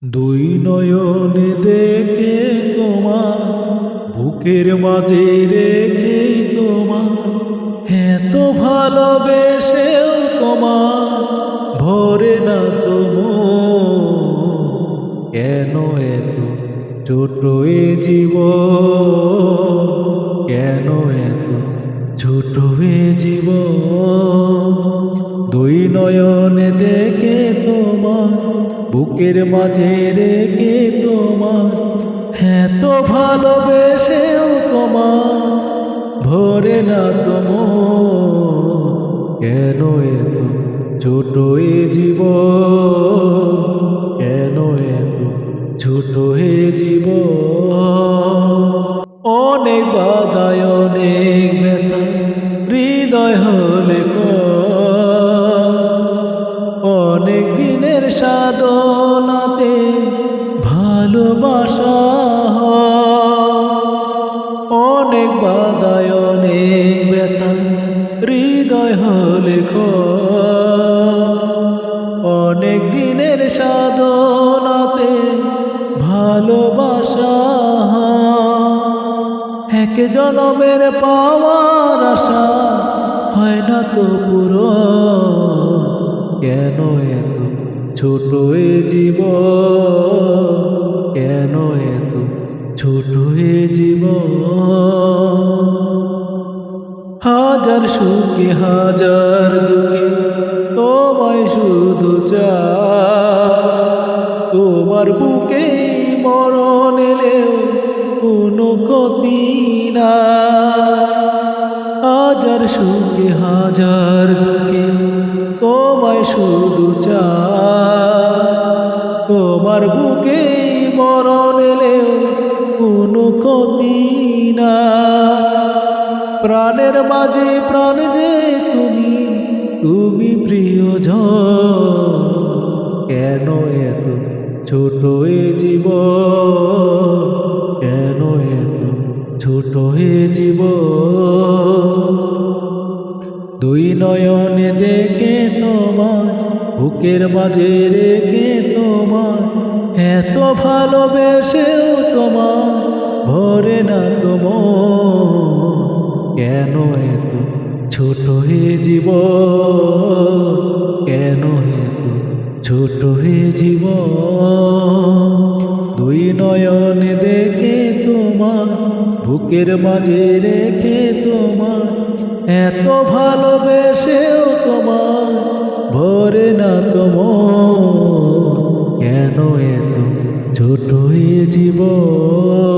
দুই নয়নে দেখে তোমার বুকের মাঝে রেখে তোমার এত ভালোবেসেও তোমার ভরে না কেন এত ছোট এ জীবন, কেন এত ছোট এ জীবন। দুই নয়নে দেখে তোমার বুকের মাঝে রেখে তোমার এত ভালোবেসেও তোমার ভরে না কেন এত ছোট এ জীবন, কেন এত ছোট এ জীবন। অনেক বাধায় অনেক ব্যথা হৃদয় হলে অনেক দিনের সাধনাতে ভালোবাসা অনেক বাধায় অনেক ব্যথা হৃদয় হলে অনেক দিনের সাধনাতে ভালোবাসা এক জনমের পাওয়ার আশা হয় না তো পুরো, কেন এত ছোট এ জীবন, কেন এত ছোট এ জীবন। হাজার সুখে হাজার দুঃখে তোমায় শুধু তোমার বুকে মরণ এলেও কোনো ক্ষতি না। হাজার সুখে হাজার দুঃখে তোমায় শুধু তোমার বুকে মরণ এলেও কোনো ক্ষতি না। প্রাণের মাঝে প্রাণ যে তুমি, তুমি প্রিয়জন, কেন এত ছোট এ জীবন, কেন এত ছোট এ জীবন। দুই নয়নে দেখে তোমার বুকের মাঝে রেখে তোমার এত ভালোবেসেও তোমার ভরে না কেন এত ছোট এ জীবন, কেন এত ছোট এ জীবন। দুই নয়নে দেখে তোমার বুকের মাঝে রেখে তোমার এত ভালোবেসেও তোমার ভরে না কেন এত ছোট এ জীবন।